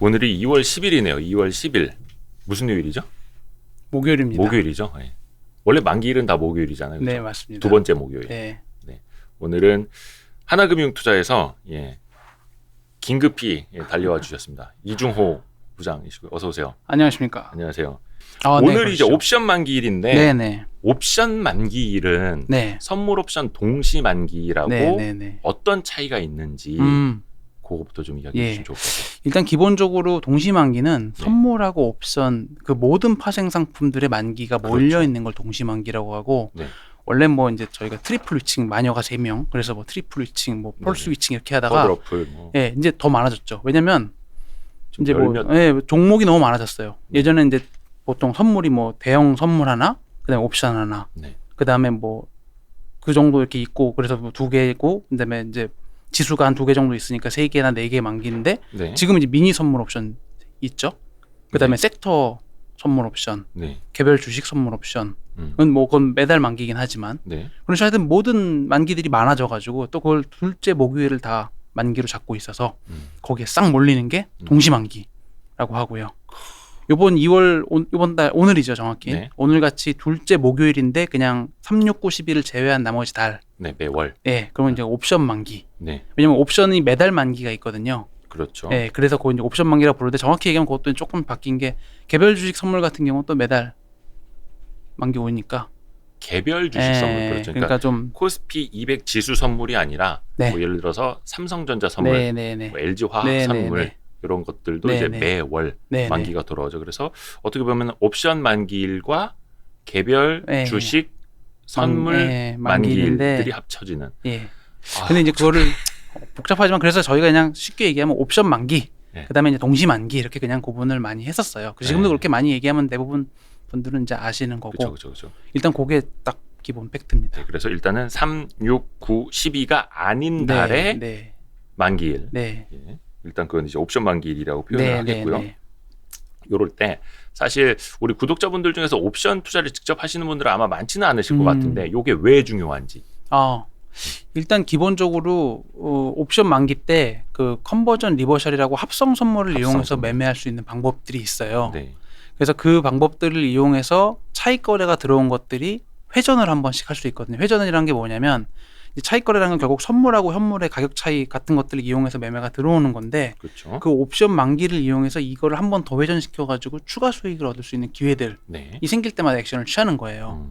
오늘이 2월 10일이네요. 2월 10일. 무슨 요일이죠? 목요일입니다. 목요일이죠. 네. 원래 만기일은 다 목요일이잖아요. 그렇죠? 네, 맞습니다. 두 번째 목요일. 네. 네. 오늘은 하나금융투자에서 긴급히 달려와 주셨습니다. 이중호 부장이시고요. 어서 오세요. 안녕하십니까? 안녕하세요. 네, 오늘이 이제 그렇죠. 옵션 만기일인데 네네. 옵션 만기일은 네. 선물 옵션 동시 만기라고 네네네. 어떤 차이가 있는지 그거부터 좀 이야기해 주시면 좋을 것 같아요. 일단 기본적으로 동시만기는 선물하고 옵션 그 모든 파생 상품들의 만기가 몰려 있는 걸 동시만기라고 하고 네. 원래 뭐 이제 저희가 트리플 위칭 마녀가 3명 그래서 뭐 트리플 위칭 뭐 펄스 위칭 이렇게 하다가 더블어플 뭐. 예, 이제 더 많아졌죠. 왜냐면 이제 열몇... 종목이 너무 많아졌어요. 예전에 이제 보통 선물이 뭐 대형 선물 하나, 그다음에 옵션 하나, 네. 그다음에 뭐 그 정도 이렇게 있고 그래서 뭐 2개고 그다음에 이제 지수가 한 2개 정도 있으니까 3개나 4개 만기인데 네. 지금 이제 미니 선물 옵션 있죠. 그다음에 섹터 선물 옵션, 네. 개별 주식 선물 옵션. 그건 매달 만기긴 하지만. 네. 그래서 하여튼 모든 만기들이 많아져가지고 또 그걸 둘째 목요일을 다 만기로 잡고 있어서 거기에 싹 몰리는 게 동시만기라고 하고요. 이번 달 오늘이죠 정확히. 네. 오늘 같이 둘째 목요일인데 그냥 3, 6, 9, 10일을 제외한 나머지 달. 네, 매월. 네, 그러면 이제 옵션 만기. 네. 왜냐면 옵션이 매달 만기가 있거든요. 그렇죠. 네, 그래서 그거 이제 옵션 만기라고 부르는데 정확히 얘기하면 그것도 조금 바뀐 게 개별 주식 선물 같은 경우는 또 매달 만기 오니까. 개별 주식 선물 그렇죠. 그러니까 좀 코스피 200 지수 선물이 아니라 네. 뭐 예를 들어서 삼성전자 선물, 네네네. 뭐 LG 화학 네네네. 선물 이런 것들도 이제 매월 네네. 만기가 돌아오죠. 그래서 어떻게 보면 옵션 만기일과 개별 네. 주식 선물 만기일들이 합쳐지는. 예. 근데 이제 그거를 복잡하지만 그래서 저희가 그냥 쉽게 얘기하면 옵션 만기, 네. 그다음에 이제 동시 만기 이렇게 그냥 구분을 많이 했었어요. 지금도 그렇게 많이 얘기하면 대부분 분들은 이제 아시는 거고. 그렇죠. 일단 그게 딱 기본 팩트입니다. 네, 그래서 일단은 3, 6, 9, 12가 아닌 달의 만기일. 네. 예. 일단 그건 이제 옵션 만기일이라고 표현을 하겠고요. 네. 요럴 때 사실 우리 구독자분들 중에서 옵션 투자를 직접 하시는 분들은 아마 많지는 않으실 것 같은데 요게 왜 중요한지. 일단 기본적으로 옵션 만기 때 그 컨버전 리버셜이라고 합성 선물을 이용해서 매매할 수 있는 방법들이 있어요. 네. 그래서 그 방법들을 이용해서 차익 거래가 들어온 것들이 회전을 한 번씩 할 수 있거든요. 회전이라는 게 뭐냐면 차익 거래라는 건 결국 선물하고 현물의 가격 차이 같은 것들을 이용해서 매매가 들어오는 건데 그렇죠. 그 옵션 만기를 이용해서 이거를 한 번 더 회전시켜 가지고 추가 수익을 얻을 수 있는 기회들이 생길 때마다 액션을 취하는 거예요.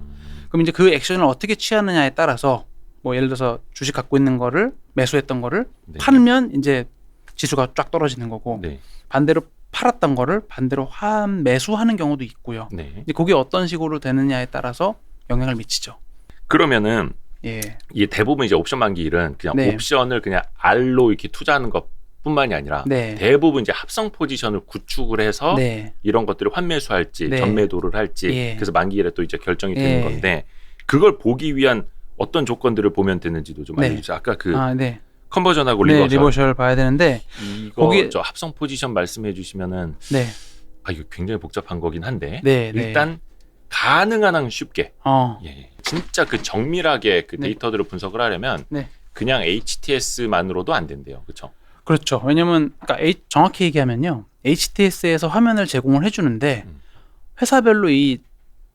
그럼 이제 그 액션을 어떻게 취하느냐에 따라서 뭐 예를 들어서 주식 갖고 있는 거를 매수했던 거를 팔면 이제 지수가 쫙 떨어지는 거고 반대로 팔았던 거를 반대로 매수하는 경우도 있고요. 이제 그게 어떤 식으로 되느냐에 따라서 영향을 미치죠. 그러면은 이게 대부분 이제 옵션 만기일은 그냥 옵션을 그냥 R로 이렇게 투자하는 것뿐만이 아니라 대부분 이제 합성 포지션을 구축을 해서 이런 것들을 환매수할지 전매도를 할지 그래서 만기일에 또 이제 결정이 되는 건데 그걸 보기 위한 어떤 조건들을 보면 되는지도 좀 알려주세요. 아까 그 컨버전하고 리버셜 봐야 되는데 이거 저 합성 포지션 말씀해 주시면은 이거 굉장히 복잡한 거긴 한데 일단 가능한 한 쉽게 진짜 그 정밀하게 그 데이터들을 분석을 하려면 그냥 HTS만으로도 안 된대요. 그렇죠. 왜냐면 그러니까 정확히 얘기하면요. HTS에서 화면을 제공을 해주는데 회사별로 이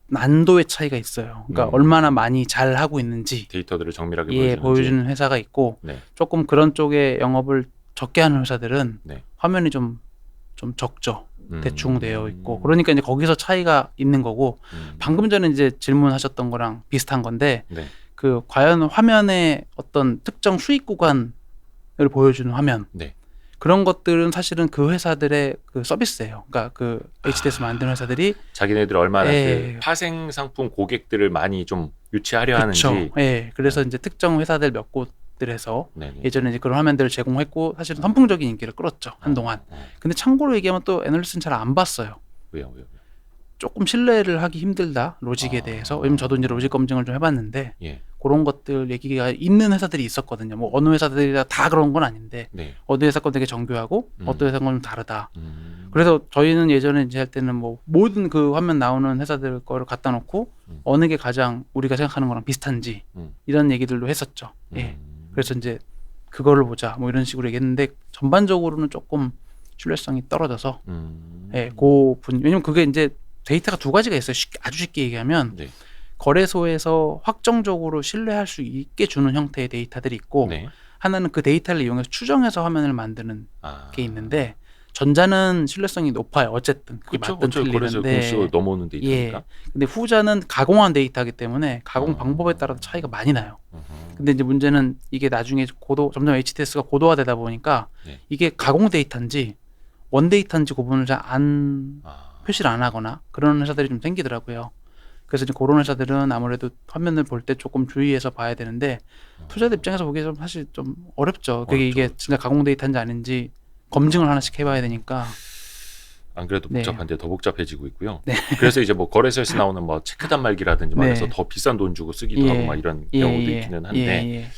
난도의 차이가 있어요. 그러니까 얼마나 많이 잘 하고 있는지 데이터들을 정밀하게 보여주는 회사가 있고 조금 그런 쪽에 영업을 적게 하는 회사들은 화면이 좀 적죠. 대충 되어 있고 그러니까 이제 거기서 차이가 있는 거고 방금 전에 이제 질문하셨던 거랑 비슷한 건데 그 과연 화면에 어떤 특정 수익 구간을 보여주는 화면 그런 것들은 사실은 그 회사들의 그 서비스예요. 그러니까 그 HTS 만드는 회사들이 자기네들 얼마나 그 파생 상품 고객들을 많이 좀 유치하려 하는지. 그래서 이제 특정 회사들 몇 곳들에서 예전에 이제 그런 화면들을 제공했고 사실은 선풍적인 인기를 끌었죠 한동안. 근데 참고로 얘기하면 또 애널리스트는 잘 안 봤어요. 왜요? 조금 신뢰를 하기 힘들다 로직에 대해서. 왜냐면 저도 이제 로직 검증을 좀 해봤는데 그런 것들 얘기가 있는 회사들이 있었거든요. 뭐 어느 회사들이 다 그런 건 아닌데 어느 회사 건 되게 정교하고 어떤 회사 건 좀 다르다. 그래서 저희는 예전에 이제 할 때는 뭐 모든 그 화면 나오는 회사들 거를 갖다 놓고 어느 게 가장 우리가 생각하는 거랑 비슷한지 이런 얘기들도 했었죠. 그래서 이제 그거를 보자 뭐 이런 식으로 얘기했는데 전반적으로는 조금 신뢰성이 떨어져서 예, 왜냐면 그게 이제 데이터가 두 가지가 있어요. 아주 쉽게 얘기하면 네. 거래소에서 확정적으로 신뢰할 수 있게 주는 형태의 데이터들이 있고 네. 하나는 그 데이터를 이용해서 추정해서 화면을 만드는 게 있는데 전자는 신뢰성이 높아요. 어쨌든 그게 맞든 틀리는데 넘어오는 데이터니까. 예. 근데 후자는 가공한 데이터이기 때문에 가공 방법에 따라 차이가 많이 나요. 근데 이제 문제는 이게 나중에 점점 HTS가 고도화되다 보니까 네. 이게 가공 데이터인지 원 데이터인지 구분을 잘 표시를 안 하거나 그런 회사들이 좀 생기더라고요. 그래서 이제 그런 회사들은 아무래도 화면을 볼 때 조금 주의해서 봐야 되는데 투자자 입장에서 보기에 좀 사실 좀 어렵죠. 그게 이게 진짜 가공 데이터인지 아닌지 검증을 하나씩 해봐야 되니까. 안 그래도 복잡한데 네. 더 복잡해지고 있고요. 네. 그래서 이제 뭐 거래소에서 나오는 뭐 체크 단말기라든지 막 해서 더 비싼 돈 주고 쓰기도 하고 막 이런 경우도 있기는 한데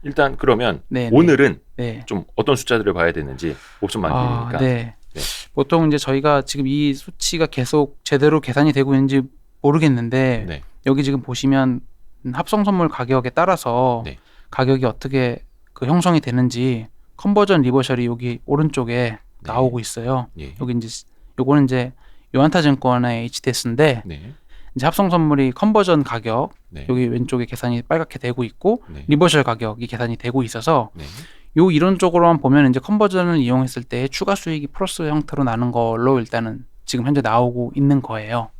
일단 그러면 오늘은 좀 어떤 숫자들을 봐야 되는지 옵션 만기니까. 네. 보통 이제 저희가 지금 이 수치가 계속 제대로 계산이 되고 있는지 모르겠는데 여기 지금 보시면 합성 선물 가격에 따라서 가격이 어떻게 그 형성이 되는지 컨버전 리버셜이 여기 오른쪽에 나오고 있어요. 여기 이제 요거는 이제 요한타증권의 HTS인데 이제 합성 선물이 컨버전 가격 여기 왼쪽에 계산이 빨갛게 되고 있고 리버셜 가격이 계산이 되고 있어서 요 이론적으로만 보면 이제 컨버전을 이용했을 때 추가 수익이 플러스 형태로 나는 걸로 일단은 지금 현재 나오고 있는 거예요.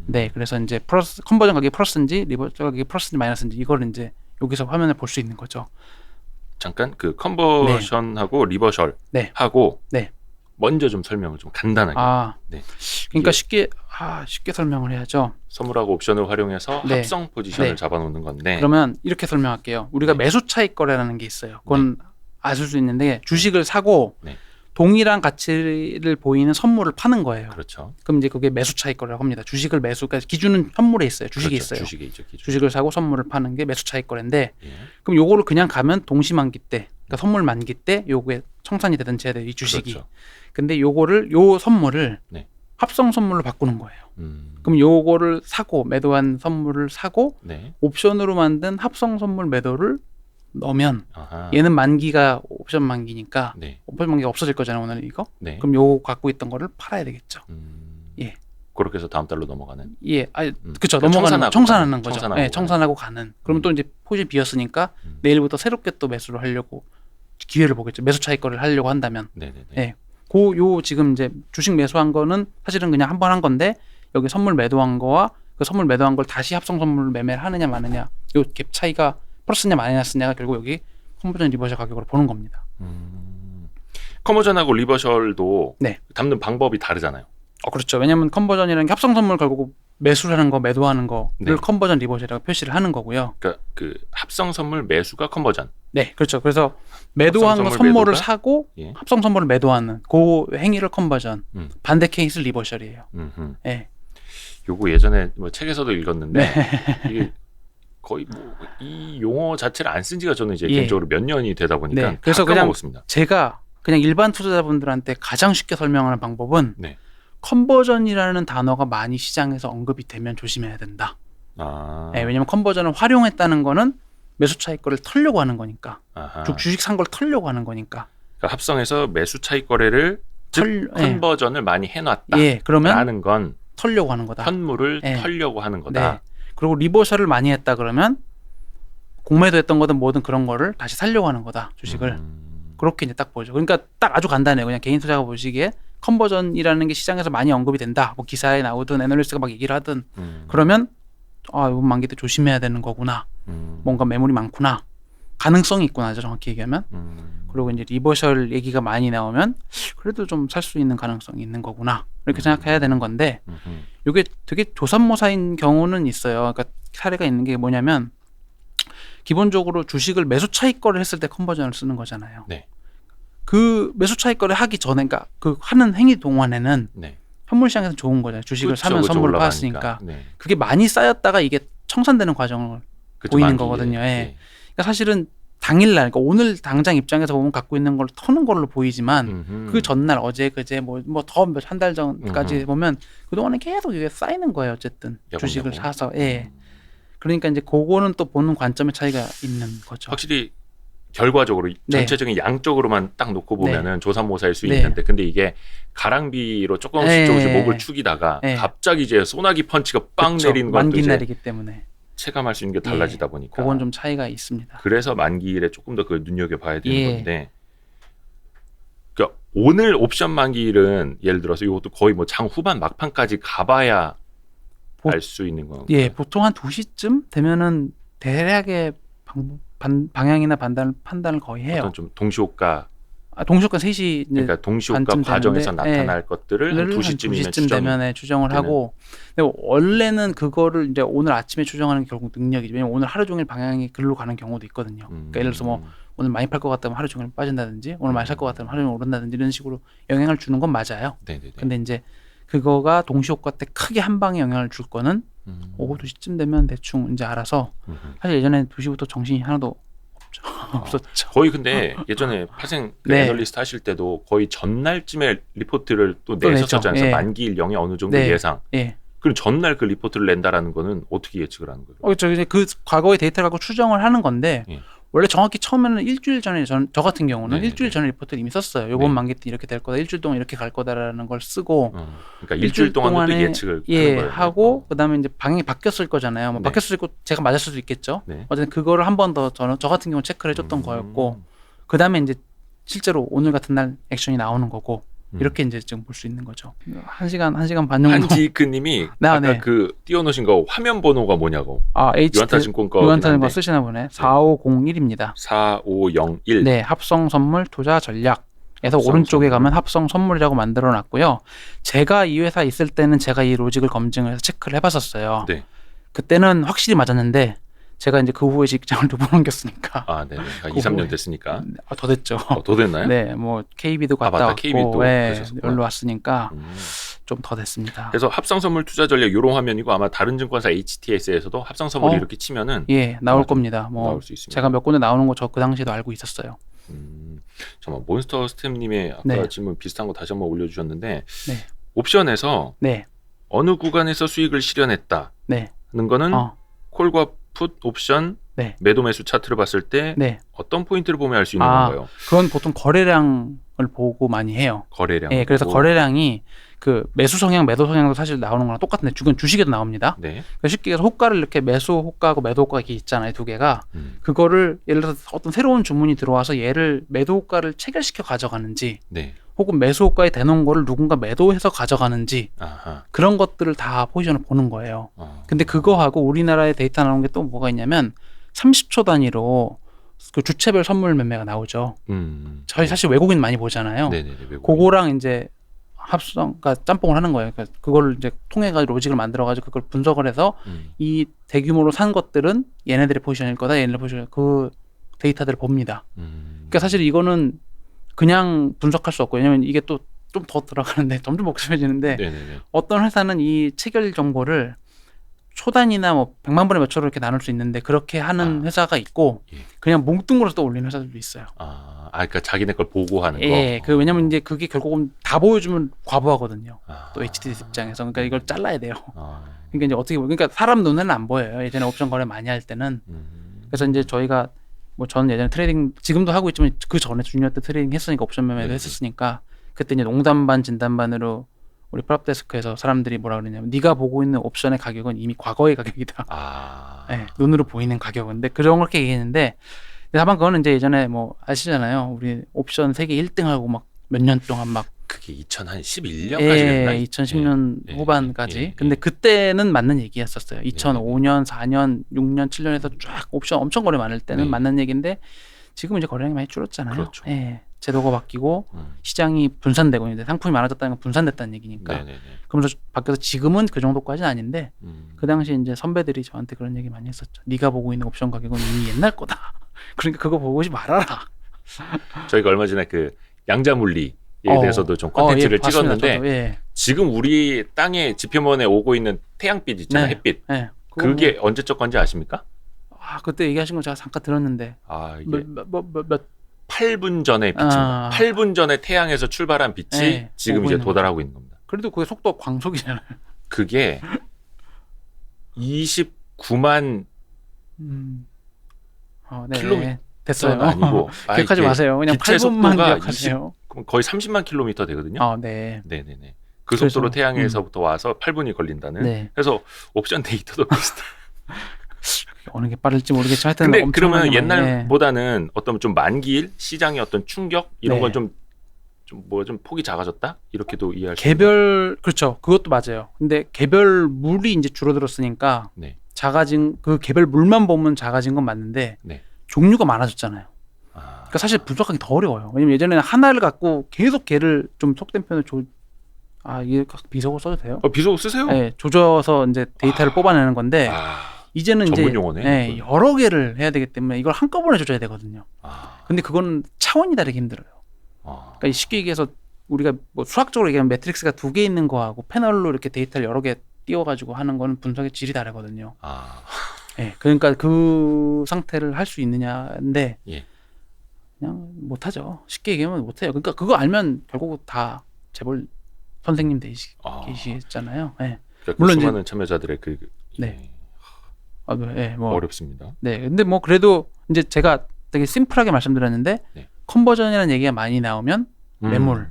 네, 그래서 이제 컨버전 가격이 플러스인지 리버셜 가격이 플러스인지 마이너스인지 이걸 이제 여기서 화면을 볼 수 있는 거죠. 잠깐 그 컨버전하고 리버셜하고 먼저 좀 설명을 좀 간단하게. 그러니까 쉽게 설명을 해야죠. 선물하고 옵션을 활용해서 합성 포지션을 잡아놓는 건데. 그러면 이렇게 설명할게요. 우리가 매수 차익 거래라는 게 있어요. 그건 아실 수 있는데 주식을 사고 동일한 가치를 보이는 선물을 파는 거예요. 그렇죠. 그럼 이제 그게 매수 차익 거래라고 합니다. 주식을 그러니까 기준은 현물에 있어요. 주식이 있어요. 주식에 있죠, 기준. 주식을 사고 선물을 파는 게 매수 차익 거래인데 그럼 요거를 그냥 가면 동시만기 때, 그러니까 선물 만기 때 요게 청산이 되든지 해야 돼요. 이 주식이. 그렇죠. 근데 요 선물을 합성 선물로 바꾸는 거예요. 그럼 요거를 사고 매도한 선물을 사고 옵션으로 만든 합성 선물 매도를 넣으면 얘는 만기가 옵션 만기니까 옵션 만기가 없어질 거잖아요. 오늘 이거. 그럼 요거 갖고 있던 거를 팔아야 되겠죠. 예. 그렇게 해서 다음 달로 넘어가는. 예. 그렇죠. 청산하는 거죠. 청산하고 가는. 그러면 또 이제 포지션이 비었으니까 내일부터 새롭게 또 매수를 하려고 기회를 보겠죠. 매수 차익 거래를 하려고 한다면. 예. 요 지금 이제 주식 매수한 거는 사실은 그냥 한 번 한 건데 여기 선물 매도한 거와 그 선물 매도한 걸 다시 합성 선물 매매를 하느냐 마느냐 요 갭 차이가 플러스냐 마이너스냐가 결국 여기 컨버전 리버셜 가격으로 보는 겁니다. 컨버전하고 리버셜도 담는 방법이 다르잖아요. 그렇죠. 왜냐하면 컨버전이라는 게 합성 선물 결국 매수를 하는 거, 매도하는 거를 컨버전 리버셜이라고 표시를 하는 거고요. 그러니까 그 합성 선물 매수가 컨버전. 네, 그렇죠. 그래서 매도한 선물을 사고 합성 선물을 매도하는 그 행위를 컨버전. 반대 케이스 리버셜이에요. 네. 요거 예전에 뭐 책에서도 읽었는데 이게 거의 뭐 이 용어 자체를 안 쓴 지가 저는 이제 개인적으로 몇 년이 되다 보니까 그래서 그냥 까먹었습니다. 제가 그냥 일반 투자자분들한테 가장 쉽게 설명하는 방법은 컨버전이라는 단어가 많이 시장에서 언급이 되면 조심해야 된다. 왜냐하면 컨버전을 활용했다는 거는 매수 차익 거래를 털려고 하는 거니까. 주식 산 걸 털려고 하는 거니까. 그러니까 합성해서 매수 차익 거래를 컨버전을 많이 해놨다. 그러면 라는 건 털려고 하는 거다. 현물을 털려고 하는 거다. 그리고 리버셜을 많이 했다 그러면 공매도했던 거든 뭐든 그런 거를 다시 살려고 하는 거다. 주식을. 그렇게 이제 딱 보죠. 그러니까 딱 아주 간단해요. 그냥 개인 투자가 보시기에 컨버전이라는 게 시장에서 많이 언급이 된다. 뭐 기사에 나오든 애널리스트가 막 얘기를 하든 그러면 이번 만기 때 조심해야 되는 거구나. 뭔가 매물이 많구나. 가능성이 있구나. 정확히 얘기하면. 그리고 이제 리버셜 얘기가 많이 나오면 그래도 좀 살 수 있는 가능성이 있는 거구나. 이렇게 생각해야 되는 건데 이게 되게 조삼모사인 경우는 있어요. 그러니까 사례가 있는 게 뭐냐면 기본적으로 주식을 매수 차익 거래를 했을 때 컨버전을 쓰는 거잖아요. 그 매수 차익 거래 하기 전에 그러니까 그 하는 행위 동안에는 현물 시장에서 좋은 거잖아요. 주식을 사면 선물을 받았으니까. 그게 많이 쌓였다가 이게 청산되는 과정을 보이는 거거든요. 그러니까 사실은 당일날, 그러니까 오늘 당장 입장에서 보면 갖고 있는 걸 터는 걸로 보이지만 그 전날 어제 그제 뭐 더 한 달 전까지 보면 그동안에 계속 이게 쌓이는 거예요. 어쨌든 주식을 사서. 그러니까 이제 그거는 또 보는 관점의 차이가 있는 거죠. 확실히 결과적으로 네. 전체적인 양적으로만 딱 놓고 보면은 네. 조삼모사일 수 네. 있는데 근데 이게 가랑비로 조금씩 목을 축이다가 갑자기 이제 소나기 펀치가 빵 그쵸. 내리는 건 또 이제 만기날이기 때문에 체감할 수 있는 게 달라지다 보니까 그건 좀 차이가 있습니다. 그래서 만기일에 조금 더 그 눈여겨봐야 되는 예. 건데 그러니까 오늘 옵션 만기일은 예를 들어서 이것도 거의 뭐 장 후반 막판까지 가봐야 알 수 있는 건가요? 예, 보통 한 2시쯤 되면은 대략의 방향이나 판단을 거의 해요. 어떤 좀 동시호가 동시효과 3시 그러니까 동시호가 과정에서 나타날 것들을 한 2시쯤이면 되면 추정을 하고 근데 원래는 그거를 이제 오늘 아침에 추정하는 게 결국 능력이죠. 왜냐면 오늘 하루 종일 방향이 글로 가는 경우도 있거든요. 그러니까 예를 들어서 뭐 오늘 많이 팔 것 같다면 하루 종일 빠진다든지 오늘 많이 살 것 같다면 하루 종일 오른다든지 이런 식으로 영향을 주는 건 맞아요. 네네네. 근데 이제 그거가 동시효과 때 크게 한 방에 영향을 줄 거는 오후 2시쯤 되면 대충 이제 알아서 사실 예전에 2시부터 정신이 하나도 없었죠. 거의 근데 예전에 파생 애널리스트 하실 때도 거의 전날쯤에 리포트를 또 내셨었잖아요. 만기일 영의 어느 정도 예상. 그럼 전날 그 리포트를 낸다라는 거는 어떻게 예측을 하는 거예요? 그렇죠. 이제 그 과거의 데이터를 갖고 추정을 하는 건데 원래 정확히 처음에는 일주일 전에 저 같은 경우는 일주일 전에 리포트를 이미 썼어요. 요번 만기 때 이렇게 될 거다. 일주일 동안 이렇게 갈 거다라는 걸 쓰고 그러니까 일주일 동안도 예측을 하는 거예요. 하고 그다음에 이제 방향이 바뀌었을 거잖아요. 뭐 바뀌었을 거 제가 맞을 수도 있겠죠. 어쨌든 그거를 한 번 더 저 같은 경우 체크를 해줬던 거였고 그다음에 이제 실제로 오늘 같은 날 액션이 나오는 거고 이렇게 이제 지금 볼 수 있는 거죠. 1시간 반 정도. 한지크님이 아까 그 띄워놓으신 거 화면 번호가 뭐냐고. 유한타증권 거. 유한타증권 쓰시나 보네. 4501입니다. 4501. 네, 합성 선물 투자 전략에서 오른쪽에 가면 합성 선물이라고 만들어놨고요. 제가 이 회사 있을 때는 제가 이 로직을 검증을 해서 체크를 해봤었어요. 네. 그때는 확실히 맞았는데. 제가 이제 그 후에 직장을 2번 옮겼으니까. 네. 2, 3년 됐으니까. 더 됐죠. 더 됐나요? 네, 뭐 KB도 갔다 왔고, KB도 여기로 왔으니까 좀 더 됐습니다. 그래서 합성 선물 투자 전략 이런 화면이고 아마 다른 증권사 HTS에서도 합성 선물 이렇게 치면은 나올 겁니다. 뭐 나올 수 있습니다. 제가 몇 군데 나오는 거 저 그 당시에도 알고 있었어요. 잠깐만 몬스터 스텝님의 아까 질문 비슷한 거 다시 한번 올려주셨는데 옵션에서 어느 구간에서 수익을 실현했다는 거는 콜과 풋 옵션 매도 매수 차트를 봤을 때 어떤 포인트를 보면 알 수 있는 건가요? 그건 보통 거래량을 보고 많이 해요. 거래량. 그래서 거래량이 그 매수 성향, 매도 성향도 사실 나오는 거랑 똑같은데 주식에도 나옵니다. 그러니까 쉽게 해서 호가를 이렇게 매수 호가하고 매도 호가 이렇게 있잖아요, 두 개가. 그거를 예를 들어서 어떤 새로운 주문이 들어와서 얘를 매도 호가를 체결시켜 가져가는지. 혹은 매수 호가에 대놓은 거를 누군가 매도해서 가져가는지 그런 것들을 다 포지션을 보는 거예요. 근데 그거하고 우리나라의 데이터 나오는 게 또 뭐가 있냐면 30초 단위로 그 주체별 선물 매매가 나오죠. 저희 사실 외국인 많이 보잖아요. 그거랑 이제 합성, 그러니까 짬뽕을 하는 거예요. 그러니까 그걸 이제 통해가지고 로직을 만들어가지고 그걸 분석을 해서 이 대규모로 산 것들은 얘네들의 포지션일 거다, 얘네들 포지션 그 데이터들을 봅니다. 그러니까 사실 이거는 그냥 분석할 수 없고 왜냐면 이게 또 좀 더 들어가는데 점점 복잡해지는데 어떤 회사는 이 체결 정보를 초단위나 뭐 100만 분의 몇 초로 이렇게 나눌 수 있는데 그렇게 하는 회사가 있고 그냥 몽뚱그려서 또 올리는 회사들도 있어요. 그러니까 자기네 걸 보고 하는 거. 그 왜냐면 이제 그게 결국은 다 보여주면 과부하거든요. 또 HTS 입장에서 그러니까 이걸 잘라야 돼요. 그러니까 이제 어떻게 그러니까 사람 눈에는 안 보여요. 예전에 옵션 거래 많이 할 때는. 그래서 이제 저희가 뭐 저는 예전에 트레이딩 지금도 하고 있지만 그 전에 주니어 때 트레이딩 했으니까 옵션 매매도 했었으니까 그때 이제 농담 반 진담 반으로 우리 프랍데스크에서 사람들이 뭐라 그러냐면 네가 보고 있는 옵션의 가격은 이미 과거의 가격이다. 눈으로 보이는 가격인데 그렇게 얘기했는데 다만 그거는 이제 예전에 뭐 아시잖아요. 우리 옵션 세계 1등하고 막 몇 년 동안 막 그게 2011년까지 2010년 후반까지. 근데 그때는 맞는 얘기였었어요. 2005년, 4년, 6년, 7년에서 쫙 옵션 엄청 거래 많을 때는 맞는 얘기인데 지금 이제 거래량이 많이 줄었잖아요. 그렇죠. 제도가 바뀌고 시장이 분산되고 있는데 상품이 많아졌다는 건 분산됐다는 얘기니까. 그러면서 바뀌어서 지금은 그 정도까지는 아닌데 그 당시 이제 선배들이 저한테 그런 얘기 많이 했었죠. 네가 보고 있는 옵션 가격은 이미 옛날 거다. 그러니까 그거 보고 오지 말아라. 저희가 얼마 전에 그 양자물리에 대해서도 좀 콘텐츠를 찍었는데 지금 우리 땅에 지표면에 오고 있는 태양빛 있잖아요. 햇빛. 그게 언제적 건지 아십니까? 그때 얘기하신 거 제가 잠깐 들었는데. 이게 8분 전에 빛입니다. 8분 전에 태양에서 출발한 빛이 지금 이제 도달하고 있는 겁니다. 그래도 그게 속도 광속이잖아요. 그게 29만 됐어요. 아니고 기억하지 마세요. 그냥 8분만 기억하세요. 거의 30만 킬로미터 되거든요. 네. 네네네. 그 속도로 태양에서부터 와서 8분이 걸린다는. 네. 그래서 옵션 데이터도 비슷해. 어느 게 빠를지 모르겠지만 하여튼 근데 그러면 옛날보다는 어떤 좀 만기일 시장의 어떤 충격 이런 건 좀 폭이 작아졌다 이렇게도 이해할 수 개별 그렇죠. 그것도 맞아요. 근데 개별 물이 이제 줄어들었으니까 작아진 그 개별 물만 보면 작아진 건 맞는데 종류가 많아졌잖아요. 그러니까 사실 분석하기 더 어려워요. 왜냐면 예전에는 하나를 갖고 계속 걔를 좀 속된 표현을 이게 비속어 써도 돼요? 비속어 쓰세요? 네, 조져서 이제 데이터를 뽑아내는 건데 이제는 전문 용어네. 여러 개를 해야 되기 때문에 이걸 한꺼번에 조져야 되거든요. 근데 그건 차원이 다르게 힘들어요. 그러니까 쉽게 얘기해서 우리가 뭐 수학적으로 얘기하면 매트릭스가 2개 있는 거하고 패널로 이렇게 데이터를 여러 개 띄워가지고 하는 거는 분석의 질이 다르거든요. 그러니까 그 상태를 할 수 있느냐인데 그냥 못하죠. 쉽게 얘기하면 못해요. 그러니까 그거 알면 결국 다 재벌 선생님 되시잖아요. 그러니까 물론 수많은 참여자들의 뭐 어렵습니다. 근데 뭐 그래도 이제 제가 되게 심플하게 말씀드렸는데 컨버전이라는 얘기가 많이 나오면 매물,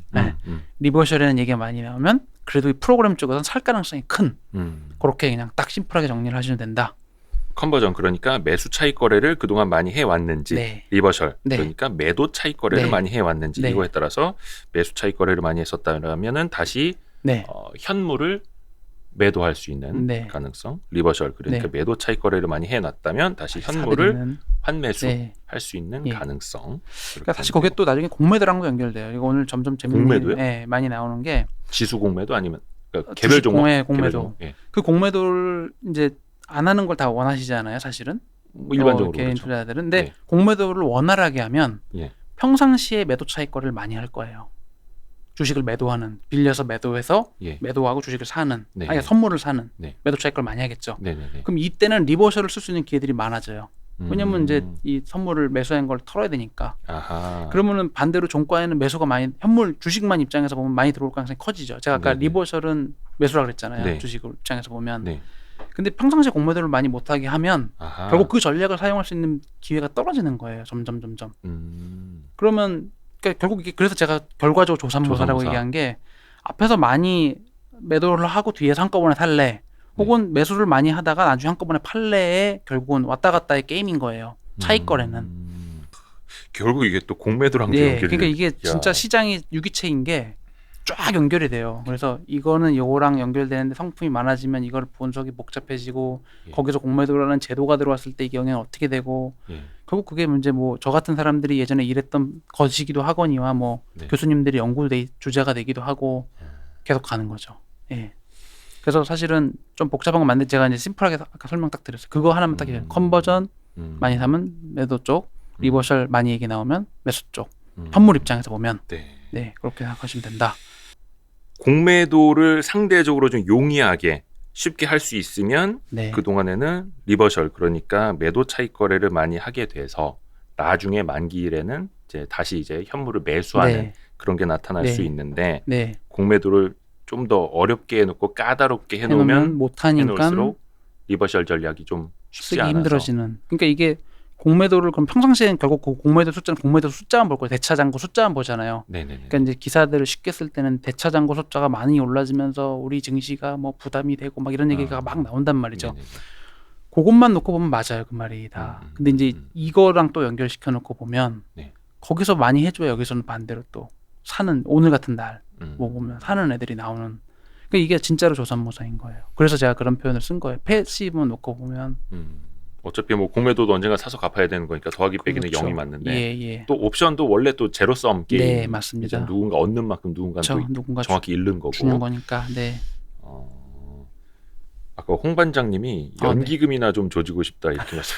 리버셜이라는 얘기가 많이 나오면 그래도 이 프로그램 쪽에서는 살 가능성이 큰 그렇게 그냥 딱 심플하게 정리를 하시면 된다. 컨버전 그러니까 매수 차익 거래를 그동안 많이 해왔는지 리버셜 그러니까 매도 차익 거래를 많이 해왔는지 이거에 따라서 매수 차익 거래를 많이 했었다면은 다시 현물을 매도할 수 있는 가능성 리버셜 그러니까 매도 차익 거래를 많이 해놨다면 다시 현물을 환매수할 수 있는 가능성. 그러니까 다시 거기에 또 나중에 공매도랑도 연결돼요. 이거 오늘 점점 재밌는 많이 나오는 게 지수 공매도 아니면 그러니까 개별 종목 공매도. 그 공매도를 이제 안 하는 걸 다 원하시잖아요, 사실은. 뭐 일반적으로 개인 그렇죠. 투자자들은. 근데 공매도를 원활하게 하면 평상시에 매도 차익 거래를 많이 할 거예요. 주식을 매도하는, 빌려서 매도해서 매도하고 주식을 사는, 아니 선물을 사는 매도 차익 거래를 많이 하겠죠. 그럼 이때는 리버셜을 쓸 수 있는 기회들이 많아져요. 왜냐면 이제 이 선물을 매수한 걸 털어야 되니까. 그러면은 반대로 종가에는 매수가 많이 현물 주식만 입장에서 보면 많이 들어올 가능성이 커지죠. 제가 아까 리버셜은 매수라 그랬잖아요. 주식을 입장에서 보면. 근데 평상시에 공매도를 많이 못하게 하면 결국 그 전략을 사용할 수 있는 기회가 떨어지는 거예요. 점점. 그러면 그러니까 결국 이게 그래서 제가 결과적으로 조삼모사라고 얘기한 게 앞에서 많이 매도를 하고 뒤에서 한꺼번에 살래 혹은 매수를 많이 하다가 나중에 한꺼번에 팔래에 결국은 왔다 갔다의 게임인 거예요. 차익 거래는. 결국 이게 또 공매도랑 연결이 그러니까 이게 진짜 시장이 유기체인 게 쫙 연결이 돼요. 그래서 이거는 요거랑 연결되는데 상품이 많아지면 이걸 분석이 복잡해지고 거기서 공매도라는 제도가 들어왔을 때 이게 영향이 어떻게 되고 결국 그게 문제 뭐 저 같은 사람들이 예전에 일했던 것이기도 하거니와 뭐 교수님들이 연구 주제가 되기도 하고 계속 가는 거죠. 그래서 사실은 좀 복잡한 건 맞는데 제가 이제 심플하게 아까 설명 딱 드렸어요. 그거 하나만 딱 얘기해요. 컨버전 많이 사면 매도 쪽, 리버셜 많이 얘기 나오면 매수 쪽. 현물 입장에서 보면 그렇게 생각하시면 된다. 공매도를 상대적으로 좀 용이하게 쉽게 할 수 있으면 그동안에는 리버셜 그러니까 매도 차익 거래를 많이 하게 돼서 나중에 만기일에는 이제 다시 이제 현물을 매수하는 그런 게 나타날 수 있는데 공매도를 좀 더 어렵게 해놓고 까다롭게 해놓으면 해놓을수록 리버셜 전략이 좀 쉽지 않아서 힘들어지는. 그러니까 이게 공매도를 그럼 평상시에는 결국 그 공매도 숫자는 공매도 숫자만 볼 거예요. 대차장고 숫자만 보잖아요. 그러니까 이제 기사들을 쉽게 쓸 때는 대차장고 숫자가 많이 올라지면서 우리 증시가 뭐 부담이 되고 막 이런 얘기가 막 나온단 말이죠. 그것만 놓고 보면 맞아요, 그 말이 다. 근데 이제 이거랑 또 연결시켜 놓고 보면 거기서 많이 해줘야 여기서는 반대로 또 사는 오늘 같은 날 뭐 보면 사는 애들이 나오는. 그러니까 이게 진짜로 조삼모사인 거예요. 그래서 제가 그런 표현을 쓴 거예요. 패시브 놓고 보면. 어차피 뭐 공매도도 언젠가 사서 갚아야 되는 거니까 더하기 빼기는 0이 맞는데 또 옵션도 원래 또 제로섬 게임 맞습니다. 누군가 얻는 만큼 누군가 정확히 잃는 거고 주는 거니까. 아까 홍 반장님이 연기금이나 좀 조지고 싶다 이렇게 말씀.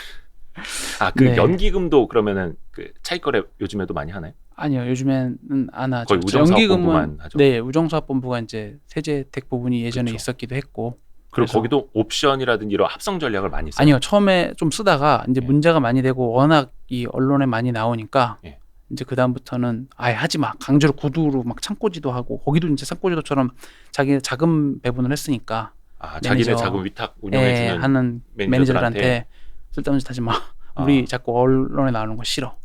그 연기금도 그러면은 그 차익거래 요즘에도 많이 하나요? 아니요, 요즘에는 안 하죠. 거의 우정사업본부만 하죠. 우정사업본부가 이제 세제 혜택 부분이 예전에 있었기도 했고. 그리고 거기도 옵션이라든지 이런 합성 전략을 많이 써요. 아니요, 처음에 좀 쓰다가 이제 문제가 많이 되고 워낙 이 언론에 많이 나오니까 이제 그 다음부터는 아예 하지 마, 강제로 구두로 막 창고지도 하고 거기도 이제 창고지도처럼 자기 자금 배분을 했으니까. 자기네 자금 위탁 운영해주는 하는 매니저들한테 쓸데없는 짓 하지 마. 우리 자꾸 언론에 나오는 거 싫어.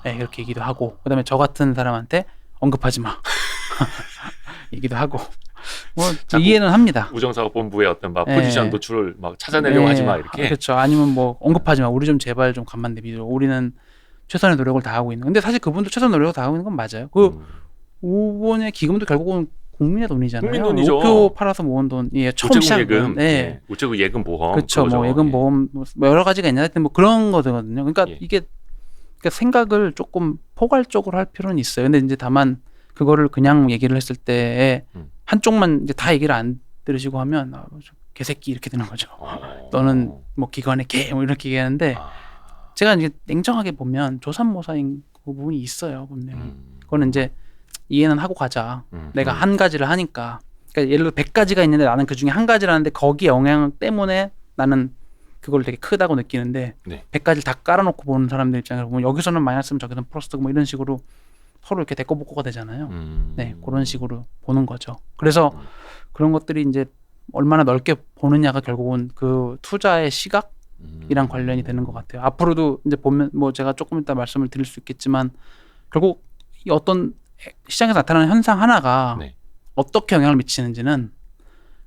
네, 이렇게 얘기도 하고 그다음에 저 같은 사람한테 언급하지 마 얘기도 하고 뭐 이해는 합니다. 우정사업본부의 어떤 막 포지션 노출을 막 찾아내려고 하지 마 이렇게. 그렇죠. 아니면 뭐 언급하지 마. 우리 좀 제발 좀 가만 내비둬. 우리는 최선의 노력을 다하고 있는. 근데 사실 그분도 최선의 노력을 다하고 있는 건 맞아요. 그 5번의 기금도 결국은 국민의 돈이잖아요. 국민 돈이죠. 우표 팔아서 모은 돈. 예, 처음 시작은. 예금, 네. 우체국 예금 보험. 그렇죠. 뭐 예금 보험 뭐 여러 가지가 있냐 하여튼 뭐 그런 거거든요. 그러니까 이게 그러니까 생각을 조금 포괄적으로 할 필요는 있어요. 근데 이제 다만 그거를 그냥 얘기를 했을 때에 한쪽만 이제 다 얘기를 안 들으시고 하면 개새끼 이렇게 되는 거죠. 너는 뭐 기관의 개 뭐 이렇게 얘기하는데 제가 이제 냉정하게 보면 조삼모사인 그 부분이 있어요. 분명히. 그거는 이제 이해는 하고 가자. 내가 한 가지를 하니까. 그러니까 예를 들어 100가지가 있는데 나는 그 중에 한 가지를 하는데 거기에 영향 때문에 나는 그걸 되게 크다고 느끼는데 100가지를 다 깔아놓고 보는 사람들 입장에서 보면 여기서는 마이너스면 저기서는 플러스고 뭐 이런 식으로 서로 이렇게 대꼬복꼬가 되잖아요. 네, 그런 식으로 보는 거죠. 그래서 그런 것들이 이제 얼마나 넓게 보느냐가 결국은 그 투자의 시각이랑 관련이 되는 것 같아요. 앞으로도 이제 보면 뭐 제가 조금 이따 말씀을 드릴 수 있겠지만 결국 이 어떤 시장에서 나타나는 현상 하나가 어떻게 영향을 미치는지는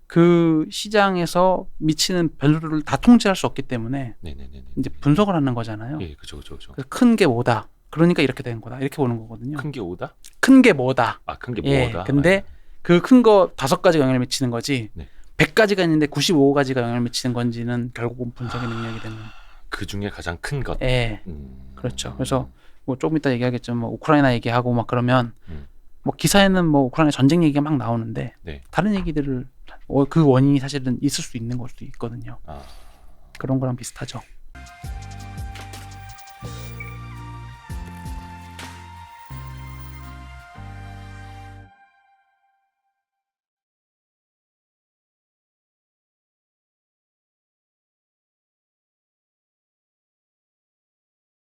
그 시장에서 미치는 변수들을 다 통제할 수 없기 때문에 이제 분석을 하는 거잖아요. 예, 그렇죠. 큰 게 뭐다. 그러니까 이렇게 되는 거다. 이렇게 보는 거거든요. 큰 게 오다? 큰 게 뭐다. 큰 게 뭐다. 근데 그 큰 거 5가지가 영향을 미치는 거지. 100가지가 있는데 95가지가 영향을 미치는 건지는 결국은 분석의 능력이 되는. 그 중에 가장 큰 것. 그렇죠. 그래서 뭐 조금 이따 얘기하겠지만 뭐 우크라이나 얘기하고 막 그러면 뭐 기사에는 뭐 우크라이나 전쟁 얘기가 막 나오는데 다른 얘기들을 그 원인이 사실은 있을 수 있는 걸 수도 있거든요. 그런 거랑 비슷하죠.